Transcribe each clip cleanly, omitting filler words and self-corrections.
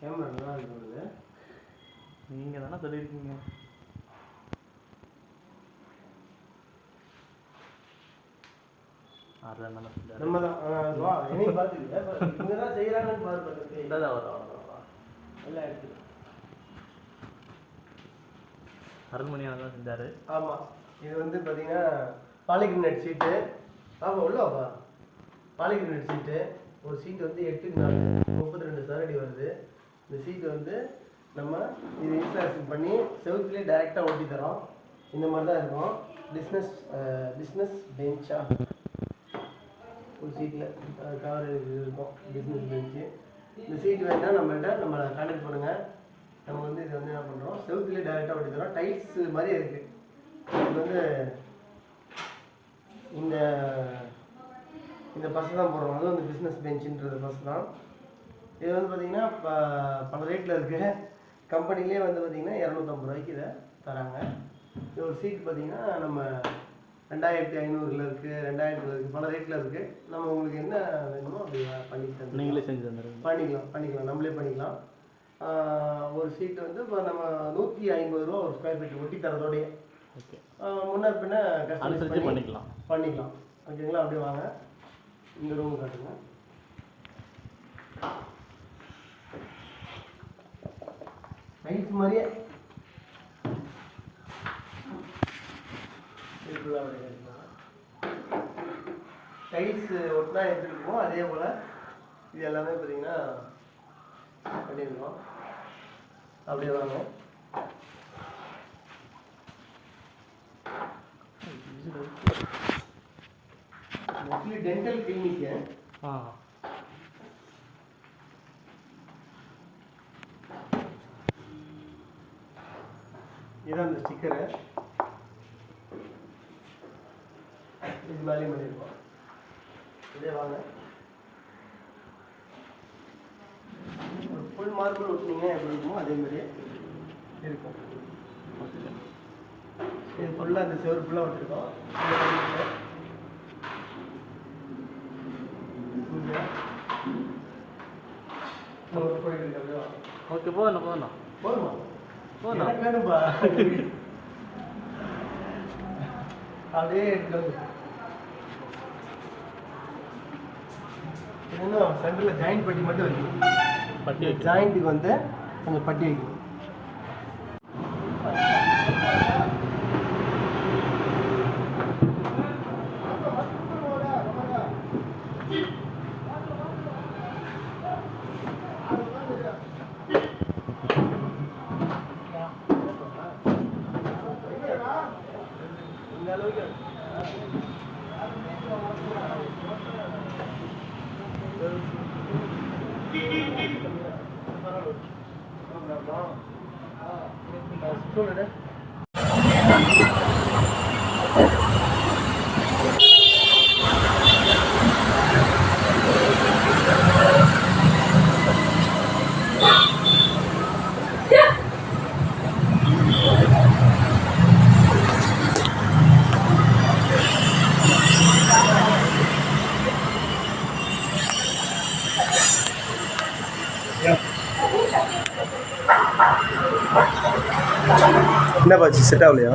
Camera நல்லா இருக்குது. நீங்கள் தானே சொல்லியிருக்கீங்க. நம்ம தான் என்னையும் பார்த்துக்கிட்டேன். இவங்க தான் செய்கிறாங்கன்னு பார்த்து எல்லாம் எடுத்து அருள்மணியான தான் செஞ்சார். ஆமாம், இது வந்து பார்த்தீங்கன்னா பாலிகிரினேட் சீட்டு. ஆமாம், உள்ளவா பாலிகிரினேட் சீட்டு. ஒரு சீட்டு வந்து 8x32 சதுரடி வருது. இந்த சீட்டு வந்து நம்ம இது இன்ஸ்டாலேஷன் பண்ணி செவுத்துலேயே டைரெக்டாக ஒட்டி தரோம். இந்த மாதிரி தான் இருக்கும். பிஸ்னஸ் பெஞ்சா ஒரு சீட்டில் கவர் இருக்கும். பிஸ்னஸ் பெஞ்சு. இந்த சீட்டு வேணால் நம்மளை கான்டெக்ட் பண்ணுங்கள். நம்ம வந்து இது வந்து என்ன பண்ணுறோம், செவுத்துலேயே டைரெக்டாக ஒட்டி தரோம். டைல்ஸ் மாதிரி இருக்குது. இது வந்து இந்த பஸ் தான் போடுறோம். அதுவும் இந்த பிஸ்னஸ் பெஞ்சுன்றது பஸ் தான். இது வந்து பார்த்திங்கன்னா பல ரேட்டில் இருக்குது. கம்பெனிலே வந்து பார்த்திங்கன்னா 250 ரூபாய்க்கு இதை தராங்க. இது ஒரு சீட் பார்த்திங்கன்னா நம்ம 2500 இருக்குது, 2000 இருக்குது, பல ரேட்டில் இருக்குது. நம்ம உங்களுக்கு என்ன வேணுமோ அப்படி பண்ணி தந்து நீங்களே செஞ்சு தந்துடுங்க. பண்ணிக்கலாம் நம்மளே பண்ணிக்கலாம். ஒரு சீட்டு வந்து இப்போ நம்ம 150 ரூபா ஒரு ஸ்கொயர் ஃபீட் ஒட்டி தரதோடைய. ஓகே, முன்னர் பின்ன கஸ்டமைஸ் பண்ணிக்கலாம். ஓகேங்களா? அப்படியே வாங்க, இந்த ரூம் காட்டுங்க. டைல்ஸ் மாதிரியே டைல்ஸ் ஒட்டினா எப்படி இருக்குமோ அதே போல் இது எல்லாமே பார்த்தீங்கன்னா பண்ணியிருக்கோம். அப்படியே வாங்க. மோஸ்ட்லி டென்டல் கிளினிக்கு. இதான் அந்த ஸ்டிக்கரு. இது மேலேயும் பண்ணியிருக்கோம். இதே வாங்க, ஒரு ஃபுல் மார்பிள் ஒட்டினீங்க எப்படி இருக்குமோ அதே மாதிரியே இருக்கும். இது ஃபுல்லாக அந்த செவரு ஃபுல்லாக ஒட்டிருக்கோம். ஓகே, போதும் வேணும்பா. அப்படியே இன்னும் சென்டரில் ஜாயிண்ட் பட்டி மட்டும் வைக்கணும். பட்டி ஜாயிண்ட்டுக்கு வந்து கொஞ்சம் பட்டி வைக்கணும். இந்த அளவுக்கு சொல்லுங்க. என்ன பாச்சு செட் ஆகலையா?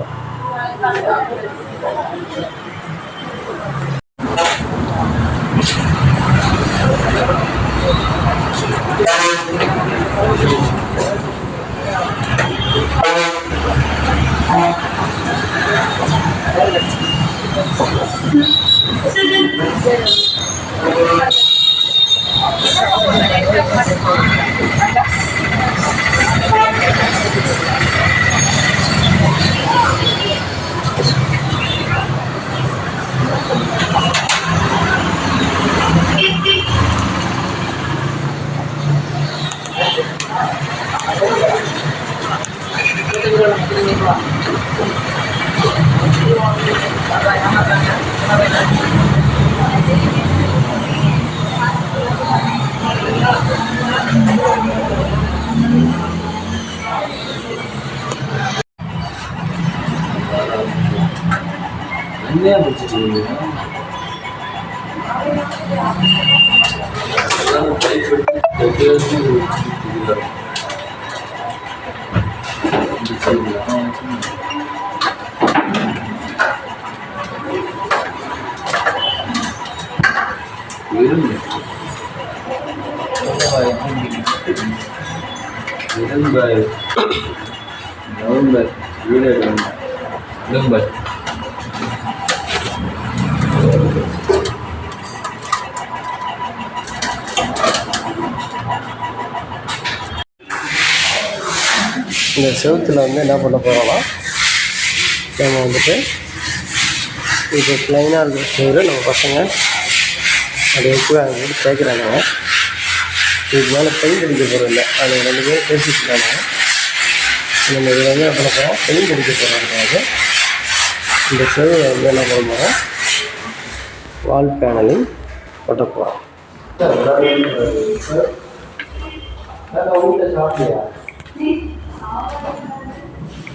என்ன முடிச்சிட்டீங்க? டைப் பண்ணி நவம்பர் வீடியோ நவம்பர் இந்த செவுத்தில் வந்து என்ன பண்ண போகிறோம்னா நம்ம வந்துட்டு இது ப்ளைனாக இருக்கிற செவரு நம்ம பசங்க அதை வச்சு அதை வந்து தேய்க்கிறாங்க. இதுக்கு மேலே பெயிண்ட் அடிக்க போகிறது இல்லை, அது 2 பேரும் பேசிட்டுருக்காங்க. நம்ம இதில் வந்து என்ன பண்ண போகிறோம், பெயிண்ட் அடிக்க போகிறதுக்காக இந்த செவரை வந்து என்ன பண்ண போகிறோம், வால் பேனலிங் போட்ட போகிறோம்.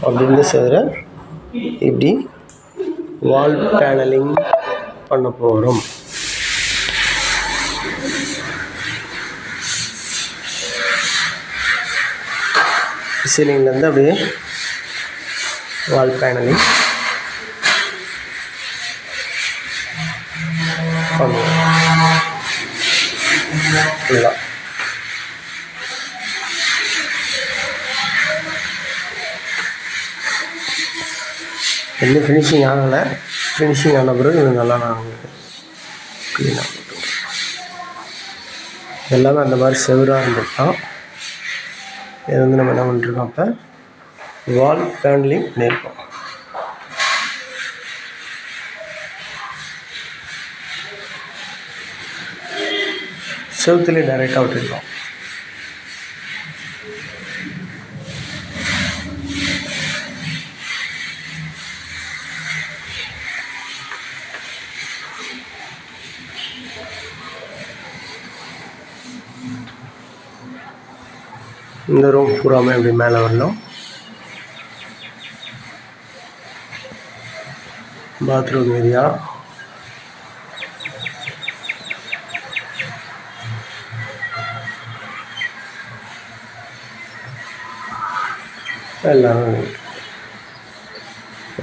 அப்படி இந்த செவரை இப்படி வால் பேனலிங் பண்ண போகிறோம். சீலிங்லேருந்து அப்படியே வால் பேனலிங் பண்ணுவோம். ஃபுல்லாக இன்னும் ஃபினிஷிங் ஆகலை. ஃபினிஷிங் ஆன பிறகு இது நல்லா நான் உங்களுக்கு க்ளீனாக போட்டுருக்கேன். எல்லாமே அந்த மாதிரி செவராக இருந்துட்டோம். இது வந்து நம்ம என்ன பண்ணிட்டுருக்கோம், இப்போ வால் பேனலிங் பண்ணியிருக்கோம். செவுத்துலேயே டைரெக்டாக விட்டுருக்கோம். இந்த ரூம் பூராமே அப்படி மேலே வரணும். பாத்ரூம் ஏரியா, எல்லாமே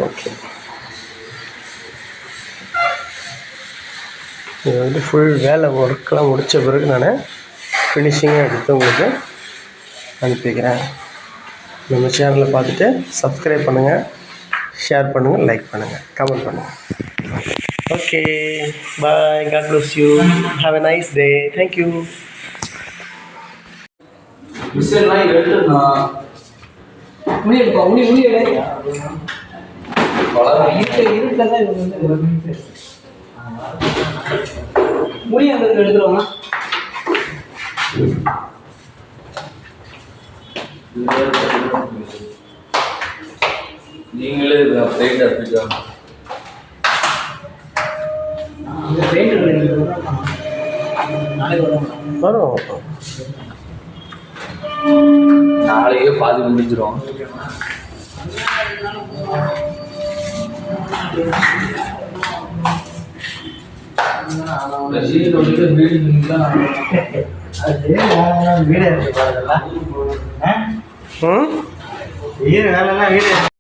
ஓகே. இது வந்து ஃபுல் வேலை ஒர்க்கெலாம் முடித்த பிறகு நான் ஃபினிஷிங்காக எடுத்து உங்களுக்கு அனுப்பிக்கிறேன். நம்ம சேனலை பார்த்துட்டு சப்ஸ்கிரைப் பண்ணுங்கள், ஷேர் பண்ணுங்கள், லைக் பண்ணுங்கள், கமெண்ட் பண்ணுங்கள். Okay, bye, God bless you, have a nice day, thank you. மிஸ்ஸெல்லாம் எடுத்துருந்தான் முடியப்பா முடியல வளரும் இருட்டில் தான் இது வந்து முடியாது எடுத்துருவாங்க. நீங்களே பெயிண்ட் அடிச்சுக்கலாம். வரும், நாளைக்கே பாதி முடிஞ்சிடும்.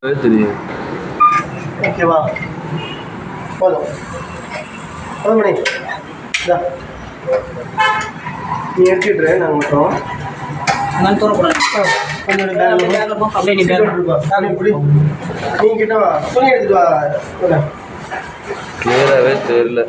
வீடு தெரியும். ஓகேவா, போதும் போதும் மணி, நீ எடுத்துட்டு நாங்கள் மட்டும் நான் தூரப்படாது கொஞ்சம் அப்படியே நீ கிட்ட வா, துணி எடுத்துட்டு வா. கிளியராகவே தெரியல.